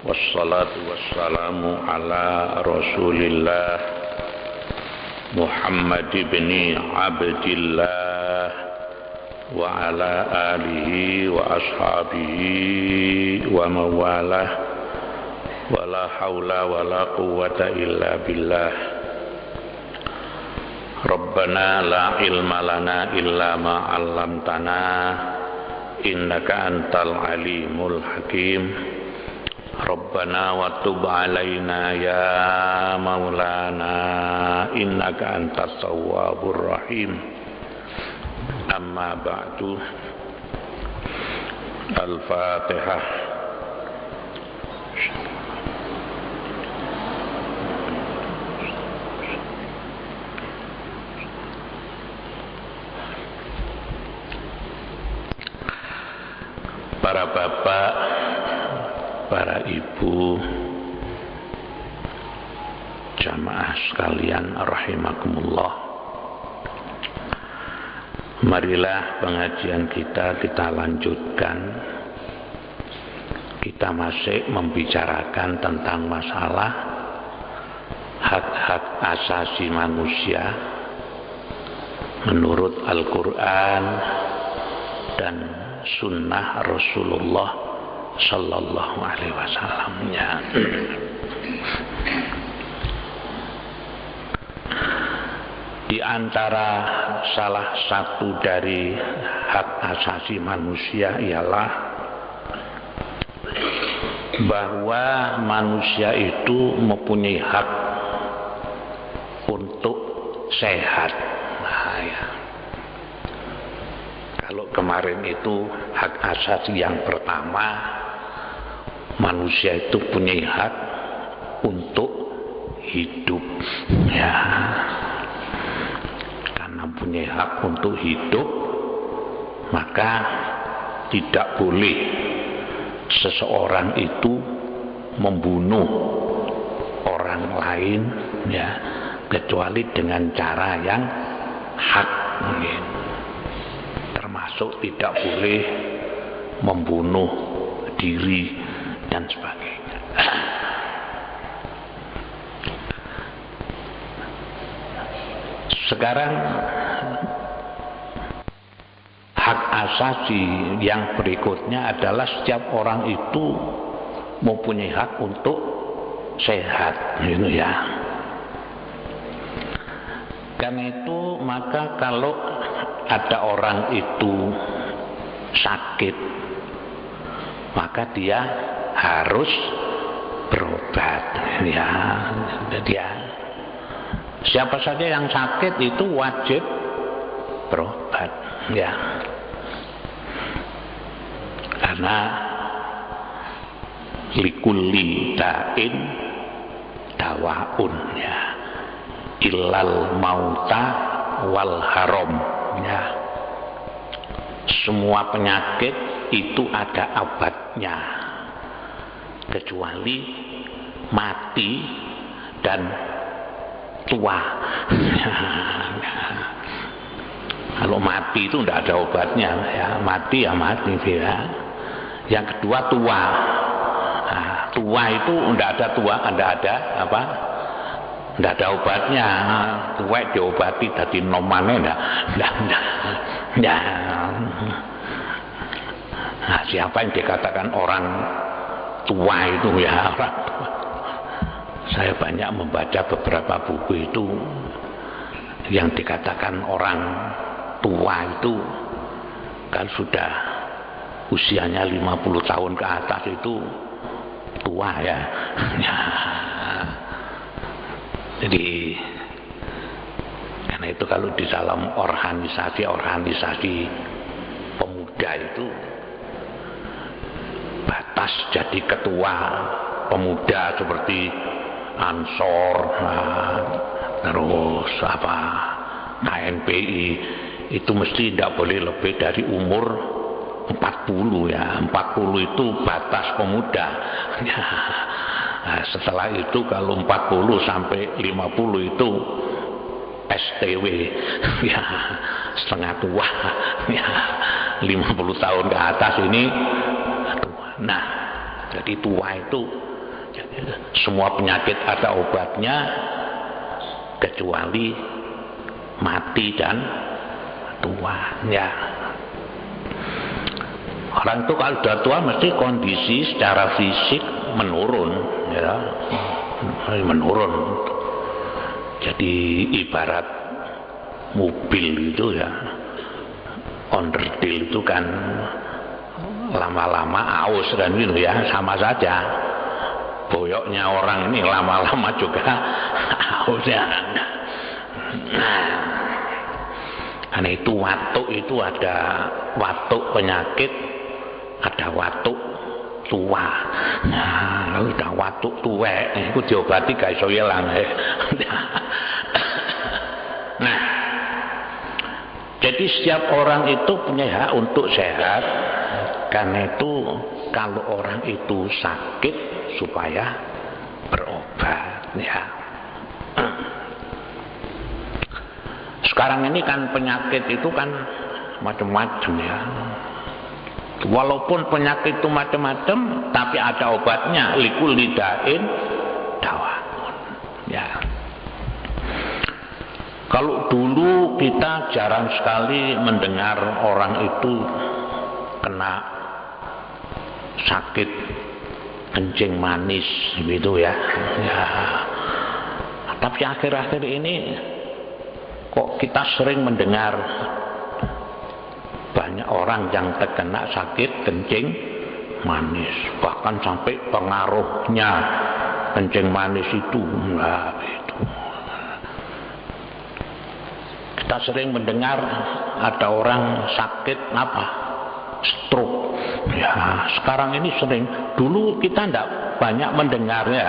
Wassalatu wassalamu ala Rasulillah Muhammad ibn Abdillah wa ala alihi wa ashabihi wa mawalah wa la hawla wa la quwwata illa billah. Rabbana la ilma lana illa ma 'allamtana innaka antal alimul hakim. Rabbana wa tub alaina ya maulana innaka antas tawwabur rahim. Amma ba'du. Al-Fatihah. Para bapak, para ibu, jamaah sekalian rahimakumullah. Marilah pengajian kita lanjutkan. Kita masih membicarakan tentang masalah hak-hak asasi manusia menurut Al-Quran dan sunnah Rasulullah Sallallahu Alaihi Wasallamnya. Di antara salah satu dari hak asasi manusia ialah bahwa manusia itu mempunyai hak untuk sehat. Nah, ya. Kalau kemarin itu hak asasi yang pertama, manusia itu punya hak untuk hidup, ya. Karena punya hak untuk hidup, maka tidak boleh seseorang itu membunuh orang lain, ya, kecuali dengan cara yang hak, mungkin. Termasuk tidak boleh membunuh diri dan sebagainya. Sekarang hak asasi yang berikutnya adalah setiap orang itu mempunyai hak untuk sehat, gitu ya. Karena itu maka kalau ada orang itu sakit, maka dia harus berobat, ya. Dia siapa saja yang sakit itu wajib berobat, ya. Karena likulli da'in dawaun, ya. Illal mauta wal haram, ya. Semua penyakit itu ada obatnya kecuali mati dan tua. Kalau mati itu tidak ada obatnya, ya. Mati ya mati, ya. Yang kedua tua. Nah, tua itu tidak ada tua, tidak ada apa? Tidak ada obatnya. Tua diobati dari nomane, tidak. Nah, siapa yang dikatakan orang tua itu, ya, orang tua. Saya banyak membaca beberapa buku itu yang dikatakan orang tua itu kan sudah usianya 50 tahun ke atas itu tua, ya. Jadi karena itu kalau di dalam organisasi pemuda itu batas jadi ketua pemuda seperti Ansor, terus apa KNPI itu mesti tidak boleh lebih dari umur 40, ya. 40 itu batas pemuda. Nah, setelah itu kalau 40 sampai 50 itu STW, ya, setengah tua, ya, 50 tahun ke atas ini tua. Nah, Jadi tua itu semua penyakit ada obatnya kecuali mati dan tua ya. Orang itu kalau sudah tua mesti kondisi secara fisik menurun ya, menurun. Jadi ibarat mobil itu ya, onderdil itu kan lama-lama aus dan gitu ya, sama saja. Boyoknya orang ini lama-lama juga aus ya. Nah, karena itu watuk itu ada watuk penyakit, ada watuk tua. Nah, kalau udah watuk tua itu diobati gak iso ilang. Nah, jadi setiap orang itu punya hak untuk sehat. Karena itu kalau orang itu sakit supaya berobat ya. Sekarang ini kan penyakit itu kan macam-macam ya. Walaupun penyakit itu macam-macam, tapi ada obatnya. Likulli da'in dawaun ya. Kalau dulu kita jarang sekali mendengar orang itu kena sakit kencing manis gitu ya. Ya. Tapi akhir-akhir ini kok kita sering mendengar banyak orang yang terkena sakit kencing manis, bahkan sampai pengaruhnya kencing manis itu. Nah, itu. Kita sering mendengar ada orang sakit apa? Stroke. Ya, sekarang ini sering. Dulu kita tidak banyak mendengarnya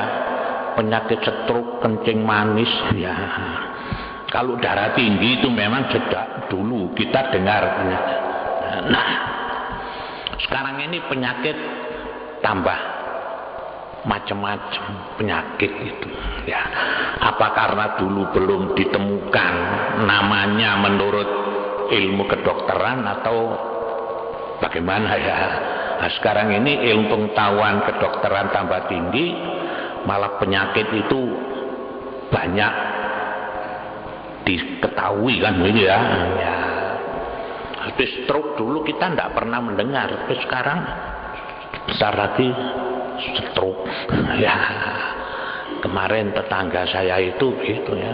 penyakit stroke, kencing manis. Ya, kalau darah tinggi itu memang sejak dulu kita dengar. Nah, sekarang ini penyakit tambah macam-macam penyakit itu. Ya, apa karena dulu belum ditemukan namanya menurut ilmu kedokteran atau bagaimana ya? Nah, sekarang ini ilmu pengetahuan kedokteran tambah tinggi, malah penyakit itu banyak diketahui kan gitu ya. Ya. Habis stroke dulu kita tidak pernah mendengar, tapi sekarang besar lagi stroke. Ya. Kemarin tetangga saya itu gitu ya.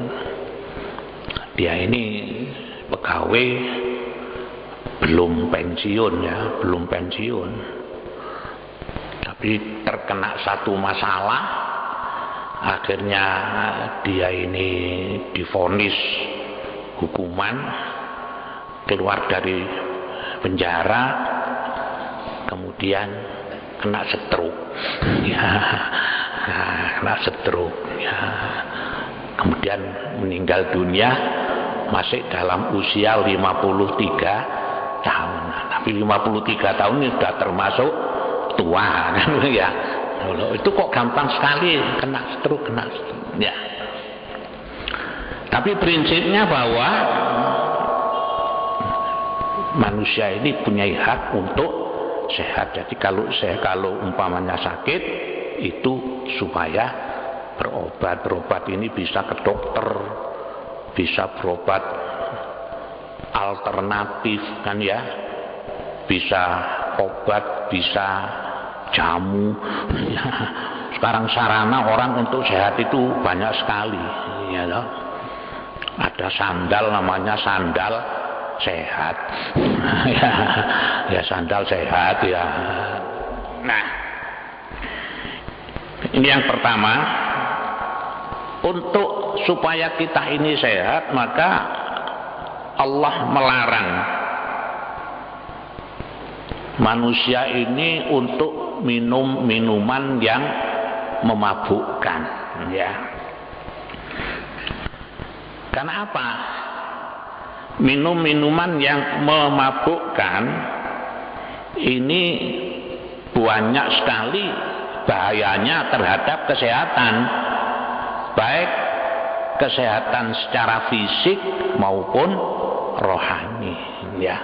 Dia ini pegawai belum pensiun ya, belum pensiun. Tapi terkena satu masalah, akhirnya dia ini divonis hukuman, keluar dari penjara, kemudian kena stroke. Ya, kena stroke. Ya. Kemudian meninggal dunia masih dalam usia 53 tahun. Tapi 53 tahun ini sudah termasuk tua kan ya. Itu kok gampang sekali kena stroke. Ya. Tapi prinsipnya bahwa manusia ini punya hak untuk sehat. Jadi kalau umpamanya sakit itu supaya berobat ini bisa ke dokter, bisa berobat alternatif kan ya, bisa obat, bisa jamu. Sekarang sarana orang untuk sehat itu banyak sekali ya loh. Ada sandal namanya sandal sehat. Ya sandal sehat ya. Nah, ini yang pertama, untuk supaya kita ini sehat maka Allah melarang manusia ini untuk minum minuman yang memabukkan ya. Karena apa? Minum minuman yang memabukkan ini banyak sekali bahayanya terhadap kesehatan, baik kesehatan secara fisik maupun rohani ya.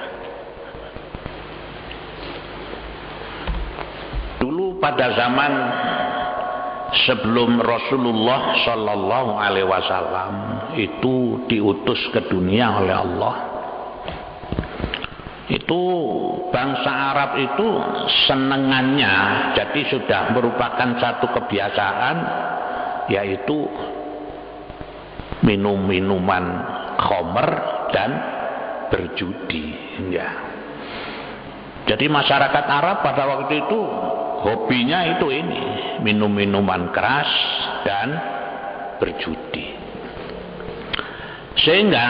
Dulu pada zaman sebelum Rasulullah Shallallahu Alaihi Wasallam itu diutus ke dunia oleh Allah, itu bangsa Arab itu senengannya, jadi sudah merupakan satu kebiasaan, yaitu minum-minuman khamr dan berjudi, ya. Jadi masyarakat Arab pada waktu itu hobinya itu ini, minum-minuman keras dan berjudi. Sehingga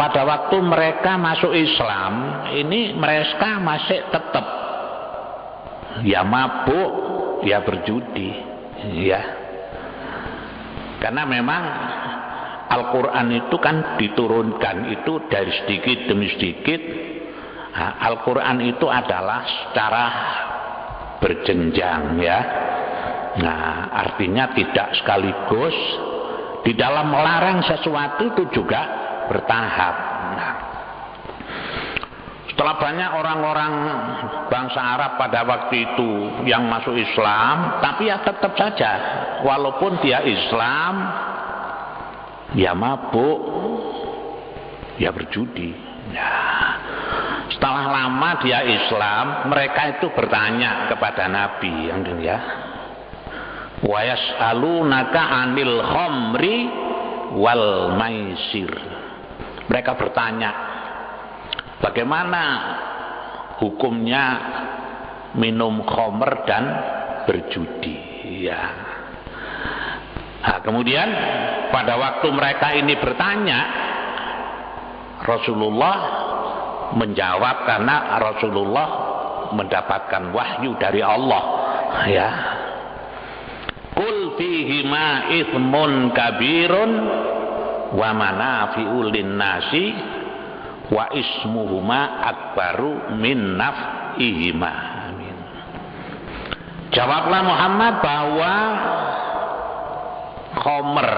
pada waktu mereka masuk Islam, ini mereka masih tetap ya mabuk, ya berjudi, ya. Karena memang Al-Quran itu kan diturunkan itu dari sedikit demi sedikit. Nah, Al-Quran itu adalah secara berjenjang, ya. Nah, artinya tidak sekaligus. Di dalam melarang sesuatu itu juga bertahap. Nah, setelah banyak orang-orang bangsa Arab pada waktu itu yang masuk Islam, tapi ya tetap saja walaupun dia Islam, ya mabuk, ya berjudi. Nah, setelah lama dia Islam, mereka itu bertanya kepada Nabi, ya, wa yas'alunaka 'anil khamri wal maisir. Mereka bertanya, bagaimana hukumnya minum khamr dan berjudi, ya. Nah, kemudian pada waktu mereka ini bertanya, Rasulullah menjawab karena Rasulullah mendapatkan wahyu dari Allah, ya. Qul fihima ithmun kabirun wa manafi'u linnasi wa ismuhuma akbaru min naf'ihima. Amin. Jawablah Muhammad bahwa khamr,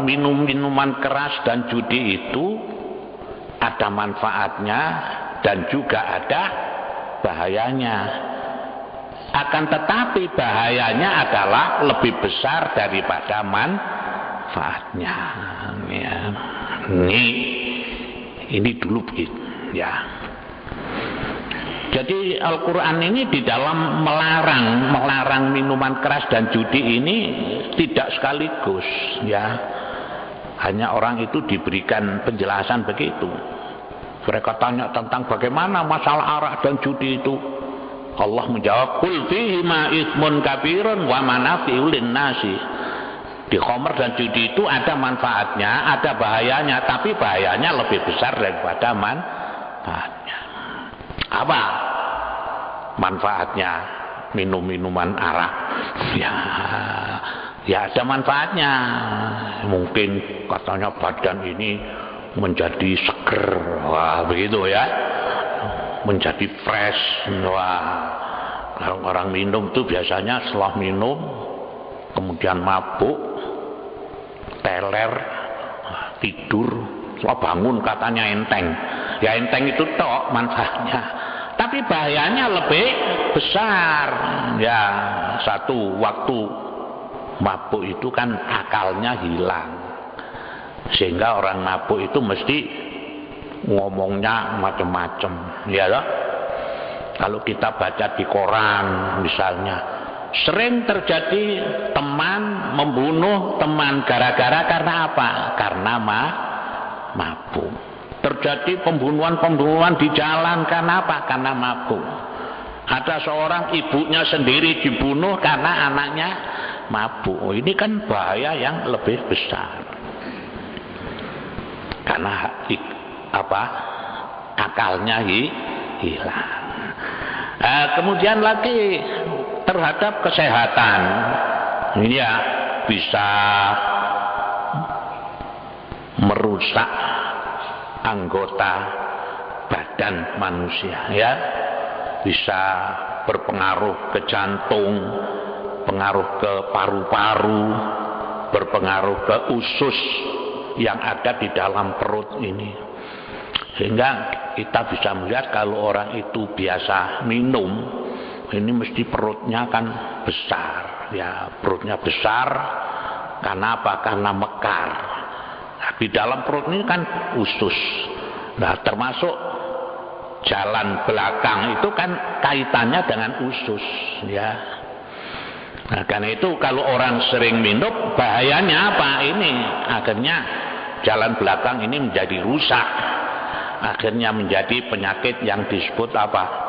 minum-minuman keras dan judi itu ada manfaatnya dan juga ada bahayanya. Akan tetapi bahayanya adalah lebih besar daripada manfaatnya. Ya. Ini dulu begitu, ya. Jadi Al-Quran ini di dalam melarang minuman keras dan judi ini tidak sekaligus, ya. Hanya orang itu diberikan penjelasan begitu. Mereka tanya tentang bagaimana masalah arak dan judi itu. Allah menjawab, qul fihima itsmun kabirun wa manafi'u linnasi. Di khamr dan judi itu ada manfaatnya, ada bahayanya, tapi bahayanya lebih besar daripada manfaatnya. Apa manfaatnya minum-minuman arak? Ya ada manfaatnya. Mungkin katanya badan ini menjadi seger, wah begitu ya, menjadi fresh. Wah, orang minum tuh biasanya setelah minum kemudian mabuk, teler, tidur, setelah bangun katanya enteng. Ya enteng itu tok manfaatnya, tapi bahayanya lebih besar. Ya, satu waktu mabuk itu kan akalnya hilang, sehingga orang mabuk itu mesti ngomongnya macam-macam, ya loh. Kalau kita baca di koran misalnya, sering terjadi teman membunuh teman gara-gara karena apa? Karena mabuk. Terjadi pembunuhan di jalan karena apa? Karena mabuk. Ada seorang ibunya sendiri dibunuh karena anaknya mabuk. Oh, ini kan bahaya yang lebih besar. Karena apa? Akalnya hilang. Kemudian lagi terhadap kesehatan, ini ya bisa merusak anggota badan manusia, ya, bisa berpengaruh ke jantung, pengaruh ke paru-paru, berpengaruh ke usus yang ada di dalam perut ini. Sehingga kita bisa melihat kalau orang itu biasa minum, ini mesti perutnya kan besar, ya perutnya besar karena apa? Karena mekar. Nah, di dalam perut ini kan usus. Nah, termasuk jalan belakang itu kan kaitannya dengan usus, ya. Nah, karena itu kalau orang sering minum, bahayanya apa? Ini akhirnya jalan belakang ini menjadi rusak, akhirnya menjadi penyakit yang disebut apa?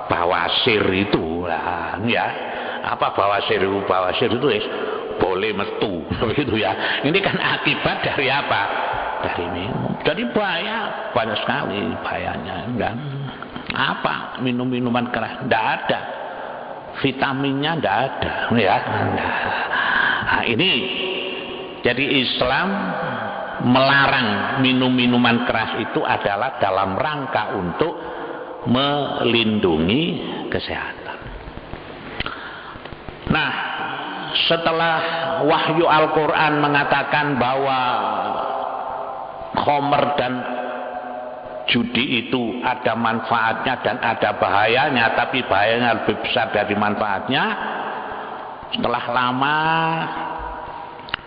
Bawasir itu, lah, ya. Apa bawasir itu? Bawasir itu boleh metu, begitu ya. Ini kan akibat dari apa? Dari minum. Jadi bahaya, banyak sekali bahayanya. Dan apa? Minum-minuman keras, tidak ada. Vitaminnya tidak ada, ya. Nah, ini jadi Islam melarang minum-minuman keras itu adalah dalam rangka untuk melindungi kesehatan. Nah, setelah wahyu Al-Quran mengatakan bahwa khomer dan judi itu ada manfaatnya dan ada bahayanya, tapi bahayanya lebih besar dari manfaatnya, setelah lama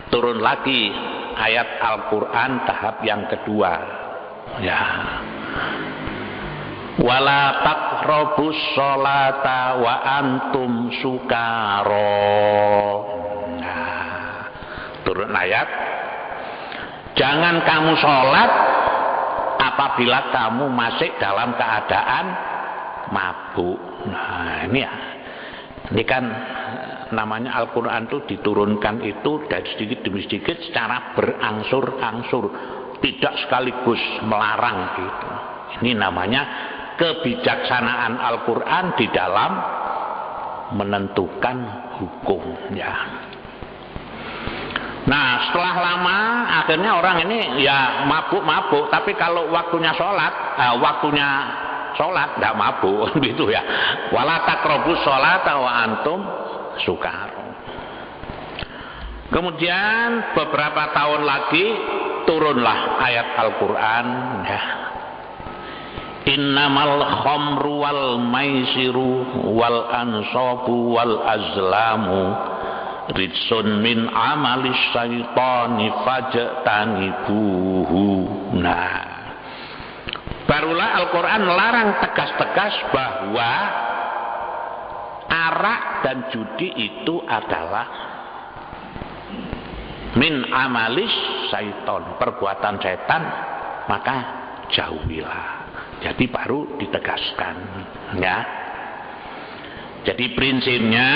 turun lagi ayat Al-Quran tahap yang kedua, ya. Wala taqrabus sholata wa antum sukaro. Nah, turun ayat, jangan kamu sholat apabila kamu masih dalam keadaan mabuk. Nah, ini ya, ini kan namanya Al-Quran itu diturunkan itu dari sedikit demi sedikit secara berangsur-angsur, tidak sekaligus melarang gitu. Ini namanya kebijaksanaan Al-Quran di dalam menentukan hukum, ya. Nah, setelah lama akhirnya orang ini ya mabuk-mabuk, tapi kalau waktunya sholat tidak mabuk, gitu ya. Wala taqrabus sholata wa antum sukaro. Kemudian beberapa tahun lagi turunlah ayat Al-Quran, ya. Innamal khamru wal maisiru wal ansabu wal azlamu ridsun min amalis syaitani fajtanibuhu. Nah, barulah Al-Quran melarang tegas-tegas bahwa arak dan judi itu adalah min amalis syaitan, perbuatan setan, maka jauhilah. Jadi baru ditegaskan, ya. Jadi prinsipnya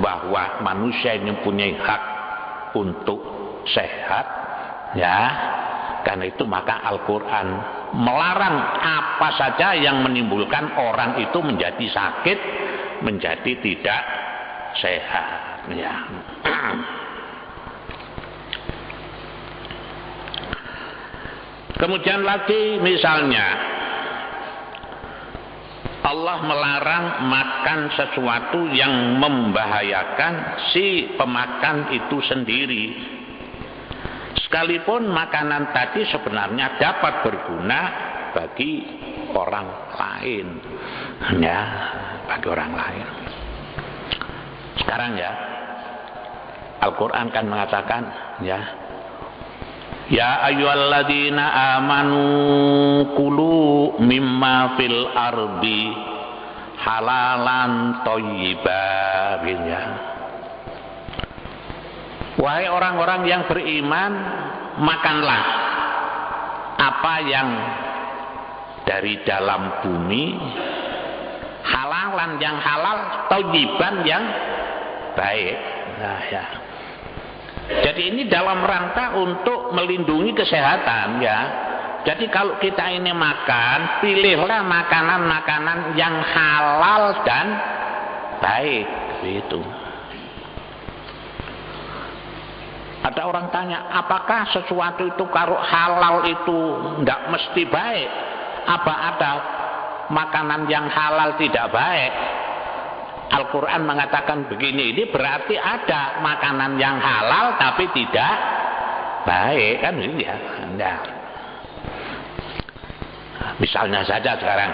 bahwa manusia ini punya hak untuk sehat, ya. Karena itu maka Al-Quran melarang apa saja yang menimbulkan orang itu menjadi sakit, menjadi tidak sehat, ya. Kemudian lagi misalnya Allah melarang makan sesuatu yang membahayakan si pemakan itu sendiri, sekalipun makanan tadi sebenarnya dapat berguna bagi orang lain, ya, bagi orang lain. Sekarang ya, Al-Quran kan mengatakan, ya, ya ayyuhalladzina amanu kulu mimma fil ardi halalan thayyiban, ya. Wahai orang-orang yang beriman, makanlah apa yang dari dalam bumi, halalan yang halal, thayyiban yang baik. Nah, ya. Jadi ini dalam rangka untuk melindungi kesehatan, ya. Jadi kalau kita ini makan, pilihlah makanan-makanan yang halal dan baik, begitu. Ada orang tanya, apakah sesuatu itu kalau halal itu tidak mesti baik? Apa ada makanan yang halal tidak baik? Al-Quran mengatakan begini, ini berarti ada makanan yang halal tapi tidak baik, kan ini ya. Nah, misalnya saja sekarang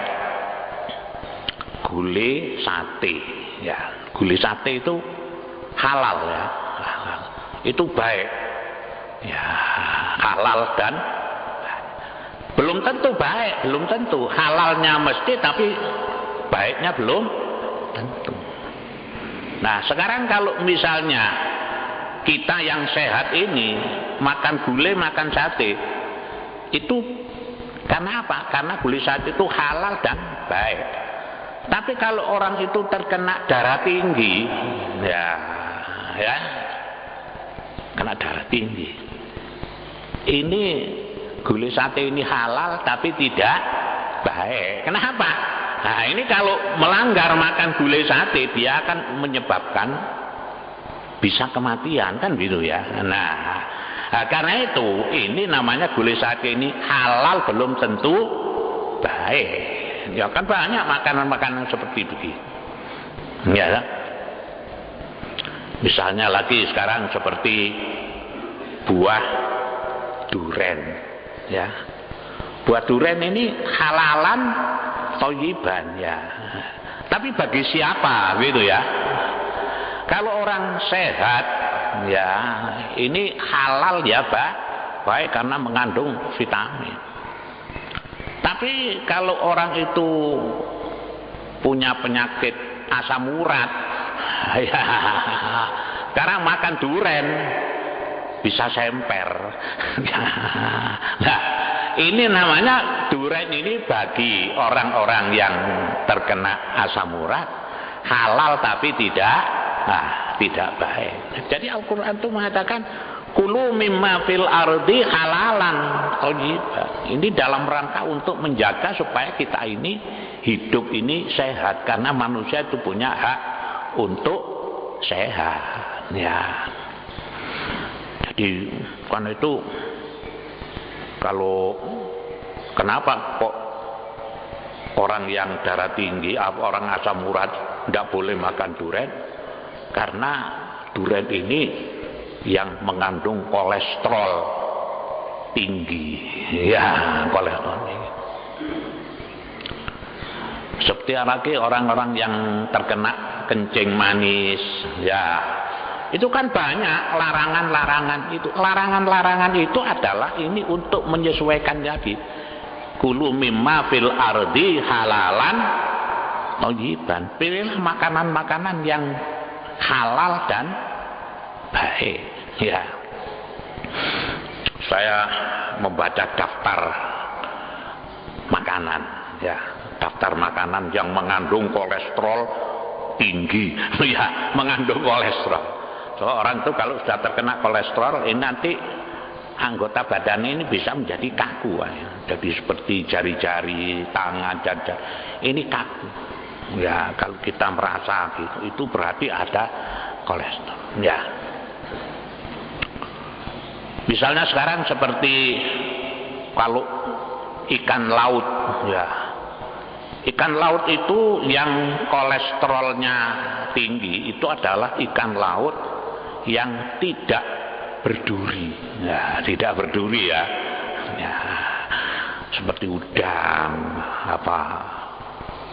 gulai sate. Ya, gulai sate itu halal ya. Halal. Itu baik. Ya, halal dan belum tentu baik, belum tentu. Halalnya mesti tapi baiknya belum tentu. Nah, sekarang kalau misalnya kita yang sehat ini makan gulai, makan sate, itu karena apa? Karena gulai sate itu halal dan baik. Tapi kalau orang itu terkena darah tinggi, ya, kena darah tinggi. Ini gulai sate ini halal tapi tidak baik. Kenapa? Nah, ini kalau melanggar makan gulai sate, dia akan menyebabkan bisa kematian, kan gitu ya. Nah, karena itu ini namanya gulai sate ini halal belum tentu baik. Ya kan banyak makanan-makanan seperti itu. Ya. Misalnya lagi sekarang seperti buah duren, ya. Buah duren ini halalan thayyiban, ya. Tapi bagi siapa gitu ya? Kalau orang sehat, ya ini halal ya baik karena mengandung vitamin. Tapi kalau orang itu punya penyakit asam urat, ya, karena makan duren bisa semper. Nah, ini namanya duren ini bagi orang-orang yang terkena asam urat halal tapi tidak baik. Jadi Al-Quran itu mengatakan kulu mimma fil ardi halalan thayyiban. Ini dalam rangka untuk menjaga supaya kita ini hidup ini sehat, karena manusia itu punya hak untuk sehat, ya. Jadi karena itu kalau kenapa kok orang yang darah tinggi, orang asam urat tidak boleh makan duren? Karena duren ini yang mengandung kolesterol tinggi, ya, kolesterol tinggi. Seperti lagi orang-orang yang terkena kencing manis, ya, itu kan banyak larangan-larangan itu. Larangan-larangan itu adalah ini untuk menyesuaikan jadi kulu mimma fil ardi halalan thayyiban. Pilihlah makanan-makanan yang halal dan baik, ya. Saya membaca daftar makanan, ya, daftar makanan yang mengandung kolesterol tinggi, ya, mengandung kolesterol. So, orang itu kalau sudah terkena kolesterol, ini nanti anggota badannya ini bisa menjadi kaku, ya. Jadi seperti jari-jari, tangan, jari, ini kaku. Ya, kalau kita merasa gitu, itu berarti ada kolesterol, ya. Misalnya sekarang seperti kalau ikan laut, ya. Ikan laut itu yang kolesterolnya tinggi itu adalah ikan laut yang tidak berduri, ya, tidak berduri, ya, ya, seperti udang, apa,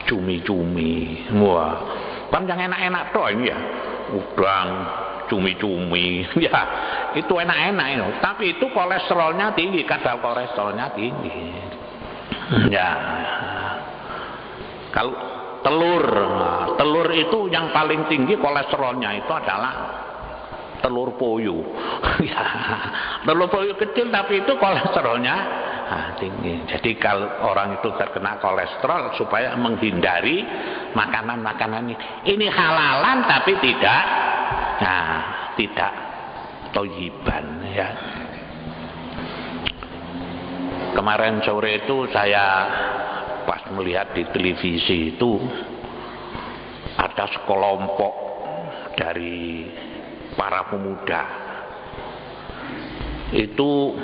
cumi-cumi, wah, kan yang enak-enak toh ini, ya, udang, cumi-cumi, ya, itu enak-enak itu, tapi itu kolesterolnya tinggi, kadar kolesterolnya tinggi, ya. Kalau telur itu yang paling tinggi kolesterolnya itu adalah telur puyuh. Ya, telur puyuh kecil tapi itu kolesterolnya tinggi. Jadi kalau orang itu terkena kolesterol, supaya menghindari makanan-makanan ini halalan tapi tidak thayyiban, ya. Kemarin sore itu saya pas melihat di televisi itu ada sekelompok dari para pemuda itu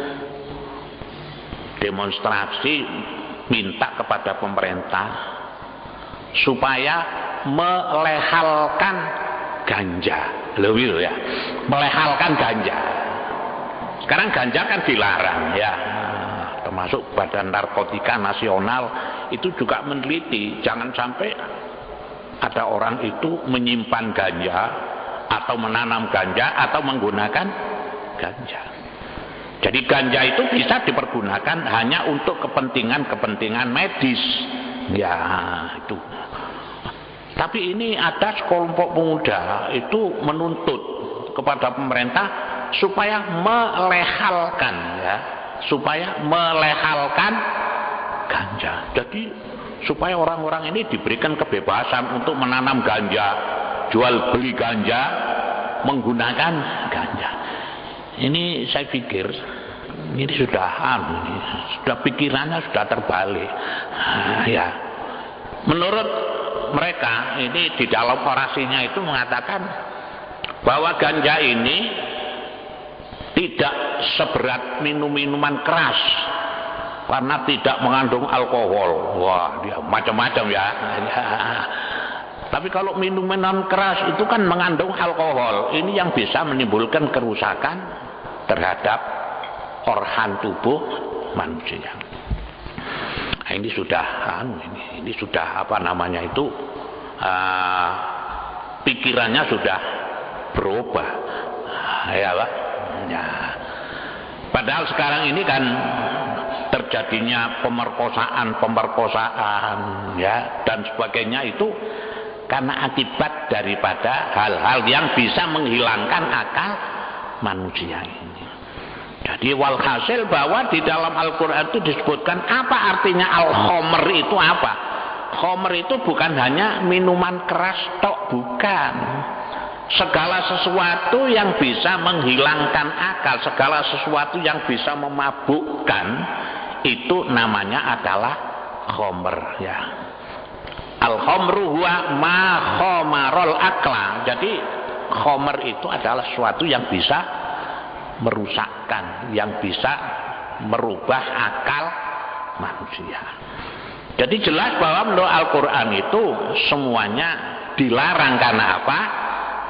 demonstrasi minta kepada pemerintah supaya melehalkan ganja, loh ya, melehalkan ganja. Sekarang ganja kan dilarang, ya, termasuk Badan Narkotika Nasional itu juga meneliti jangan sampai ada orang itu menyimpan ganja atau menanam ganja atau menggunakan ganja. Jadi ganja itu bisa dipergunakan hanya untuk kepentingan medis. Ya, itu. Tapi ini ada sekelompok pemuda itu menuntut kepada pemerintah supaya melehalkan, ya, supaya melehalkan ganja. Jadi supaya orang-orang ini diberikan kebebasan untuk menanam ganja, jual beli ganja, menggunakan ganja. Ini saya pikir ini sudah pikirannya sudah terbalik. Ya, menurut mereka ini di dalam orasinya itu mengatakan bahwa ganja ini tidak seberat minuman keras karena tidak mengandung alkohol. Wah, dia macam-macam ya. Tapi kalau minuman keras itu kan mengandung alkohol. Ini yang bisa menimbulkan kerusakan terhadap organ tubuh manusia. Nah, ini sudah ini sudah apa namanya itu pikirannya sudah berubah. Ya, Pak. Ya. Padahal sekarang ini kan terjadinya pemerkosaan ya dan sebagainya itu karena akibat daripada hal-hal yang bisa menghilangkan akal manusia ini. Jadi walhasil bahwa di dalam Al-Quran itu disebutkan apa artinya al-khamr itu apa? Khamr itu bukan hanya minuman keras tok, bukan. Segala sesuatu yang bisa menghilangkan akal, segala sesuatu yang bisa memabukkan, itu namanya adalah khamr, ya. Al-khamru huwa ma khamarul akla. Jadi khamr itu adalah sesuatu yang bisa merusakkan, yang bisa merubah akal manusia. Jadi jelas bahwa menurut Al-Quran itu semuanya dilarang. Karena apa?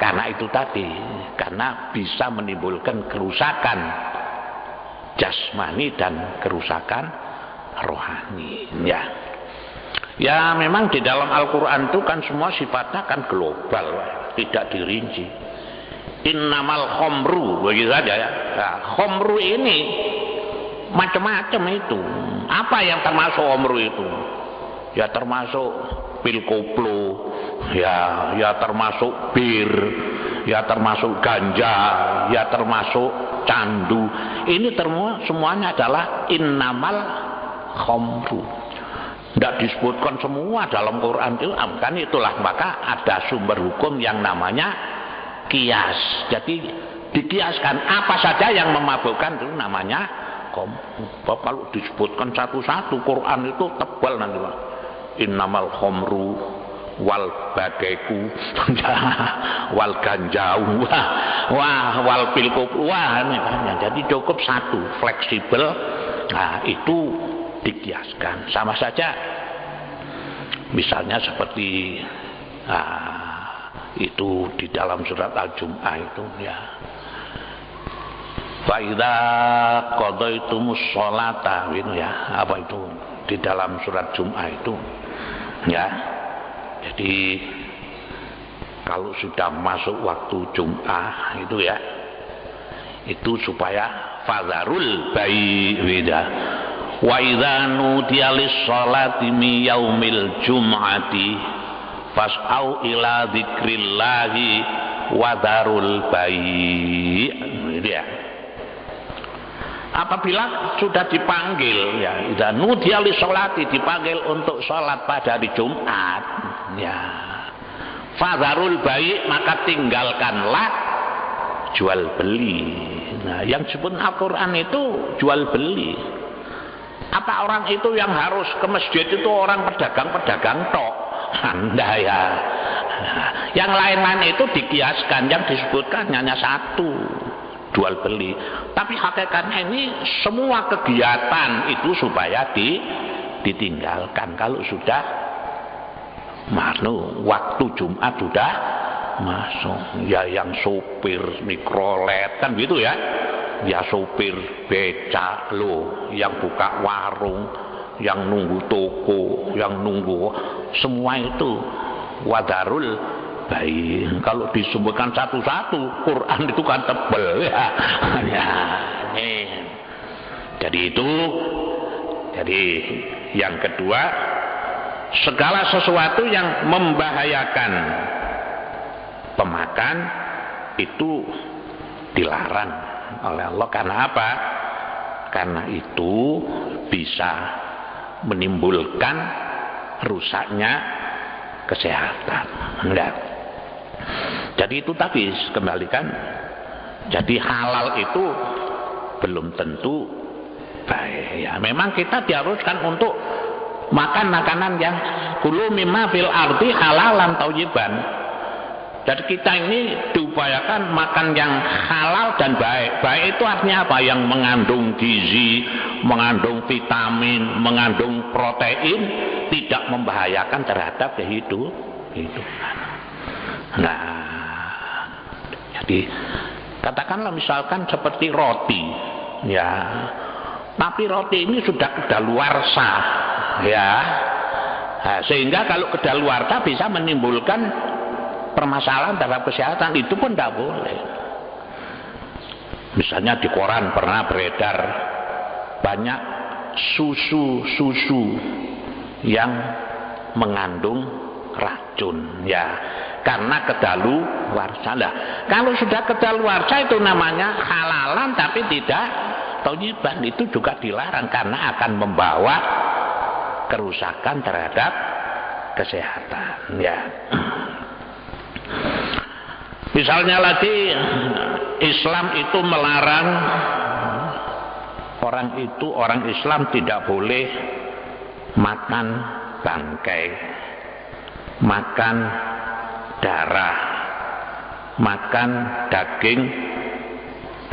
Karena itu tadi, karena bisa menimbulkan kerusakan jasmani dan kerusakan rohani. Ya memang di dalam Al-Quran itu kan semua sifatnya kan global, tidak dirinci. Innamal khomru, begitu saja ya. Nah, khomru ini macam-macam itu. Apa yang termasuk khomru itu? Ya termasuk pil koplo, ya termasuk bir, ya termasuk ganja, ya termasuk candu. Ini semuanya adalah innamal khomru. Tidak disebutkan semua dalam Quran itu, kan itulah maka ada sumber hukum yang namanya kias. Jadi dikiaskan apa saja yang memabukkan itu namanya khomru. Kalau disebutkan satu-satu Quran itu tebal nanti Pak. Innamal khomru wal bageku wal ganjau wal pilkup jadi cukup satu, fleksibel. Nah itu dikiaskan sama saja, misalnya seperti itu di dalam surat Al-Jum'ah itu ya, fa idza qadaitumus sholata gitu ya, apa itu di dalam surat Jum'ah itu ya. Jadi kalau sudah masuk waktu Jum'ah itu ya, itu supaya fadzarul bai'a wa idza nudiya lis-sholati mi yaumil jum'ati fas'au ila dzikrillahi wa dzarul bai'. Itu ya. Apabila sudah dipanggil ya, idza nudiya lis-sholati, dipanggil untuk sholat pada hari Jumat ya, fadzarul bai', maka tinggalkanlah jual beli. Nah, yang disebut Al-Quran itu jual beli. Apa orang itu yang harus ke masjid itu orang pedagang-pedagang tok? Anda ya. Yang lain-lain itu dikiaskan, yang disebutkan hanya satu, jual beli. Tapi hakikatnya ini semua kegiatan itu supaya ditinggalkan kalau sudah waktu Jumat sudah masuk. Ya yang sopir mikrolet kan gitu ya. Ya sopir becak lo, yang buka warung, yang nunggu toko, yang nunggu semua itu wadarul bayi. Kalau disebutkan satu-satu, Quran itu kan tebel ya. Jadi yang kedua, segala sesuatu yang membahayakan pemakan itu dilarang oleh Allah. Karena apa? Karena itu bisa menimbulkan rusaknya kesehatan. Enggak. Jadi itu tadi kembalikan. Jadi halal itu belum tentu baik. Ya, memang kita diharuskan untuk makan makanan yang kulu mimma fil ardi halalan thayyiban. Jadi kita ini diupayakan makan yang halal dan baik. Baik itu artinya apa? Yang mengandung gizi, mengandung vitamin, mengandung protein, tidak membahayakan terhadap kehidupan. Nah, jadi katakanlah misalkan seperti roti, ya. Tapi roti ini sudah kedaluarsa, ya. Nah, sehingga kalau kedaluarsa bisa menimbulkan permasalahan terhadap kesehatan, itu pun tidak boleh. Misalnya di koran pernah beredar banyak susu yang mengandung racun, ya, karena kedaluarsa. Lah, kalau sudah kedaluarsa itu namanya halalan tapi tidak thayyiban, itu juga dilarang karena akan membawa kerusakan terhadap kesehatan, ya. Misalnya lagi Islam itu melarang orang Islam tidak boleh makan bangkai, makan darah, makan daging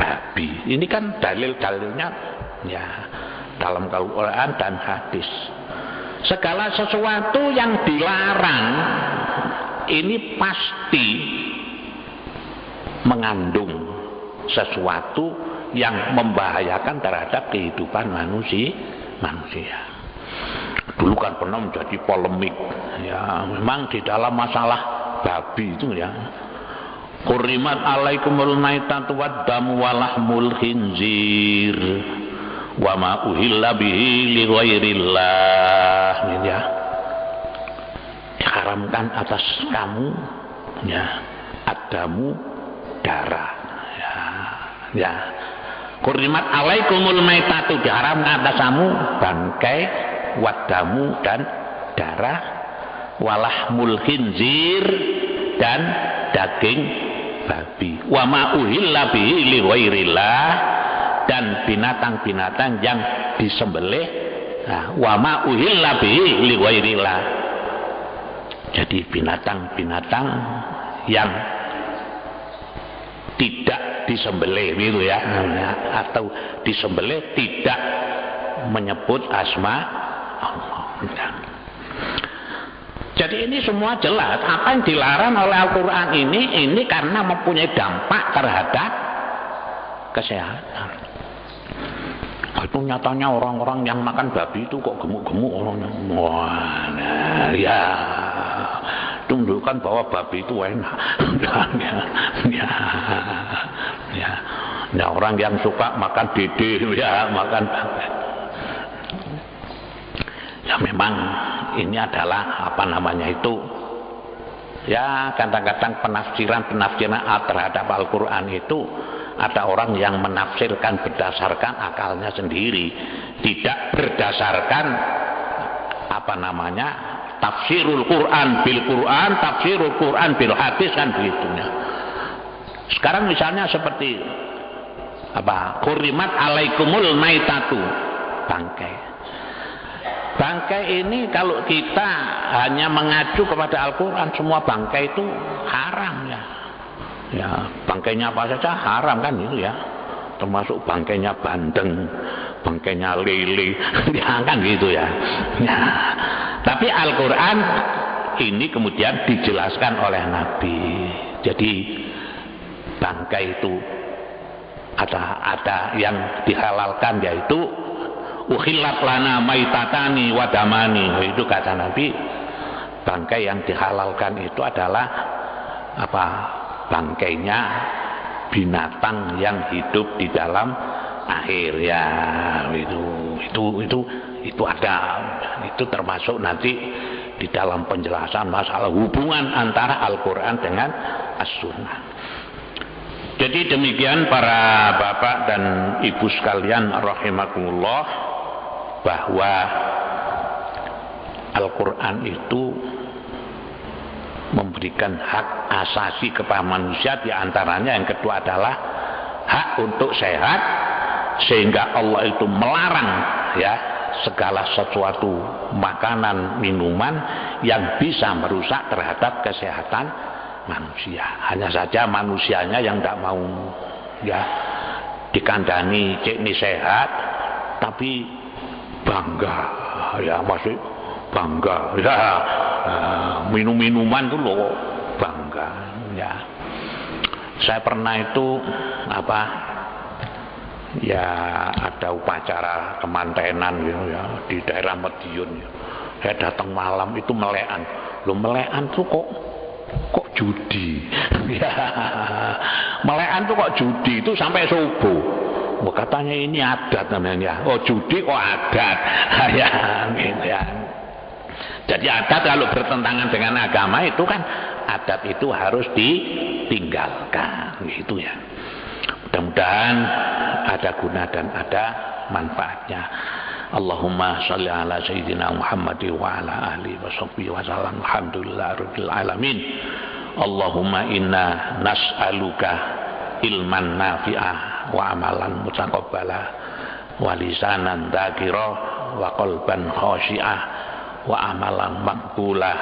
babi. Ini kan dalil-dalilnya ya dalam Al-Quran dan hadis. Segala sesuatu yang dilarang ini pasti mengandung sesuatu yang membahayakan terhadap kehidupan manusia. Dulu kan pernah menjadi polemik, ya, memang di dalam masalah babi itu, ya. Qurrimat alaikumul maitatu waddamu walahmul khinzir wa ma uhilla bihi li ghairillah, ya. Diharamkan atas kamu, ya, adamu, darah, ya. Qurrimat alaikumul maitatu, diharamkan atas kamu bangkai, wadamu dan darah, walahmul khinzir dan daging babi, wa ma uhilla bihi li ghairillah, dan binatang-binatang yang disembelih, nah, wa ma uhilla bihi li ghairillah. Jadi binatang-binatang yang tidak disembelih gitu, ya, atau disembelih tidak menyebut asma Allah. Jadi ini semua jelas apa yang dilarang oleh Al-Quran ini karena mempunyai dampak terhadap kesehatan. Itu nyatanya orang-orang yang makan babi itu kok gemuk-gemuk orangnya. Wah, nah, ya, tunjukkan bahwa babi itu enak. Ya, orang yang suka makan dede, ya, makan babi. Ya memang ini adalah apa namanya itu, ya, kadang-kadang penafsiran terhadap Al-Quran itu ada orang yang menafsirkan berdasarkan akalnya sendiri, tidak berdasarkan apa namanya tafsirul Quran bil Quran, tafsirul Quran bil hadis, kan begitunya. Sekarang misalnya seperti apa, qurrimat alaikumul maitatu, bangkai. Bangkai ini kalau kita hanya mengacu kepada Al-Quran, semua bangkai itu haram, ya. Ya, bangkainya apa saja haram kan itu, ya. Termasuk bangkainya bandeng, bangkainya lele, ya, kan gitu, ya. Ya. Tapi Al-Quran ini kemudian dijelaskan oleh Nabi. Jadi bangkai itu ada yang dihalalkan, yaitu uhillat lana maitatani wadamani, itu kata Nabi, bangkai yang dihalalkan itu adalah apa? Bangkainya binatang yang hidup di dalam air ya, itu ada, itu termasuk nanti di dalam penjelasan masalah hubungan antara Al-Quran dengan As-Sunnah. Jadi demikian para bapak dan ibu sekalian rahimakumullah, bahwa Al-Quran itu memberikan hak asasi kepada manusia, di antaranya yang kedua adalah hak untuk sehat, sehingga Allah itu melarang ya segala sesuatu makanan, minuman yang bisa merusak terhadap kesehatan manusia. Hanya saja manusianya yang tidak mau ya dikandani cek ini sehat, tapi bangga ya, masih bangga ya, minum-minuman itu loh bangga ya. Saya pernah itu apa ya, ada upacara kemantenan gitu ya di daerah Madiun ya. Saya datang malam itu melekan. Loh, melekan tuh kok judi ya, melekan tuh kok judi itu sampai subuh. Oh, katanya ini adat namanya. Oh, judi kok adat ya gitu ya. Jadi adat kalau bertentangan dengan agama itu kan, adat itu harus ditinggalkan gitu ya. Mudah-mudahan ada guna dan ada manfaatnya. Allahumma sholli ala sayyidina Muhammad wa ala alihi wa sahbihi wa sallam. Alhamdulillahirabbil alamin. Allahumma inna nas'aluka ilman nafi'ah wa amalan mutaqabbala wa lisanan dzakira wa qalban khashi'ah wa amalan maqbulah.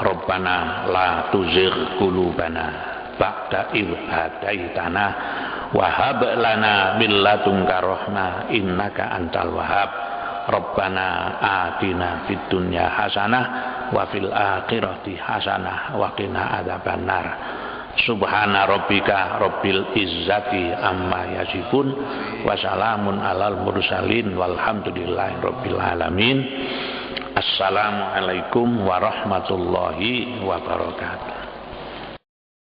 Rabbana la tuzigh qulubana ba'da idh hadaitana wa hab lana min ladunka rahmah innaka antal wahhab. Rabbana atina fid dunya hasanah wa fil akhirati hasanah wa qina adzabannar. Subhana rabbika rabbil izzati amma yasifun wa salamun alal mursalin walhamdulillahi rabbil alamin. Assalamualaikum warahmatullahi wabarakatuh.